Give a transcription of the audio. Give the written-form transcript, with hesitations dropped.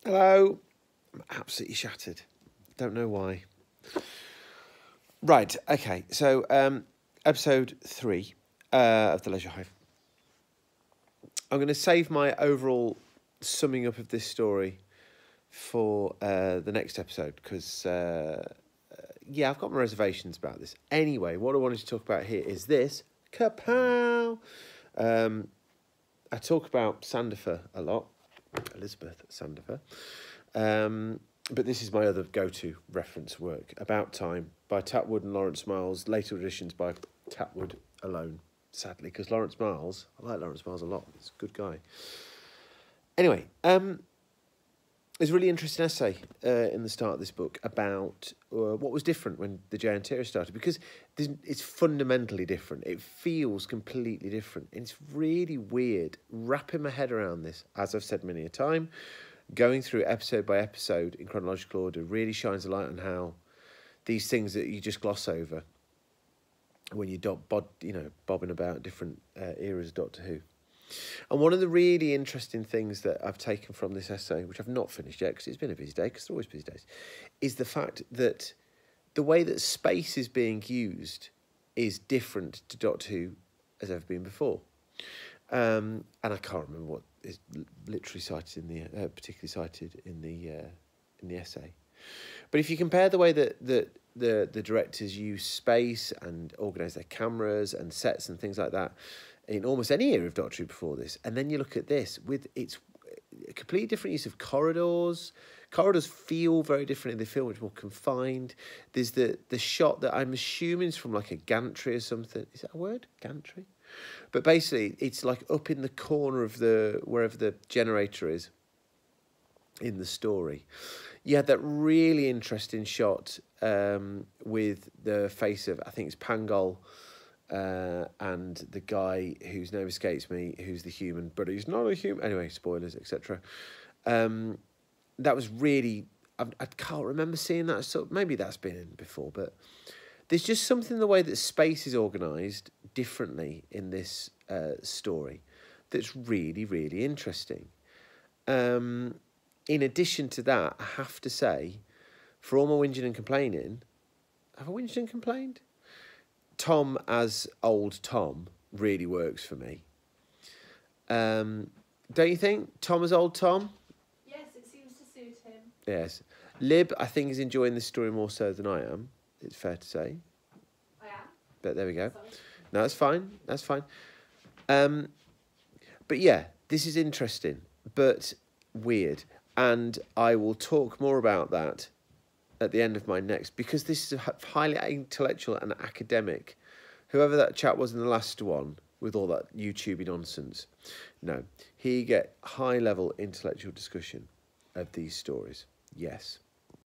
Hello. I'm absolutely shattered. Don't know why. Right, okay. So, episode 3 of The Leisure Hive. I'm going to save my overall summing up of this story for the next episode because, yeah, I've got my reservations about this. Anyway, what I wanted to talk about here is this. Kapow! I talk about Sandifer a lot. Elizabeth Sandifer. But this is my other go-to reference work. About Time by Tatwood and Lawrence Miles. Later editions by Tatwood alone, sadly, because Lawrence Miles, I like Lawrence Miles a lot. He's a good guy. Anyway, there's a really interesting essay in the start of this book about what was different when the Gianteria started, because it's fundamentally different. It feels completely different. And it's really weird wrapping my head around this, as I've said many a time. Going through episode by episode in chronological order really shines a light on how these things that you just gloss over when you're bobbing about different eras of Doctor Who. And one of the really interesting things that I've taken from this essay, which I've not finished yet because it's been a busy day, because they're always busy days, is the fact that the way that space is being used is different to Doctor Who as ever been before. And I can't remember what is literally cited in the particularly cited in the essay. But if you compare the way that the directors use space and organise their cameras and sets and things like that in almost any era of Doctor Who before this, and then you look at this with its completely different use of corridors. Corridors feel very differently. They feel much more confined. There's the shot that I'm assuming is from like a gantry or something. Is that a word? Gantry? But basically, it's like up in the corner of wherever the generator is in the story. You had that really interesting shot with the face of, I think it's Pangol, and the guy whose name escapes me, who's the human, but he's not a human. Anyway, spoilers, etc. That was really, I can't remember seeing that. So maybe that's been in before, but there's just something in the way that space is organised differently in this story that's really, really interesting. In addition to that, I have to say, for all my whinging and complaining, have I whinged and complained? Tom as old Tom really works for me. Don't you think? Tom as old Tom? Yes, it seems to suit him. Yes. Lib, I think, is enjoying this story more so than I am. It's fair to say. I am. But there we go. Sorry. No, that's fine. That's fine. But yeah, this is interesting, but weird. And I will talk more about that at the end of my next, because this is highly intellectual and academic. Whoever that chap was in the last one with all that YouTubey nonsense. No, he get high-level intellectual discussion of these stories. Yes.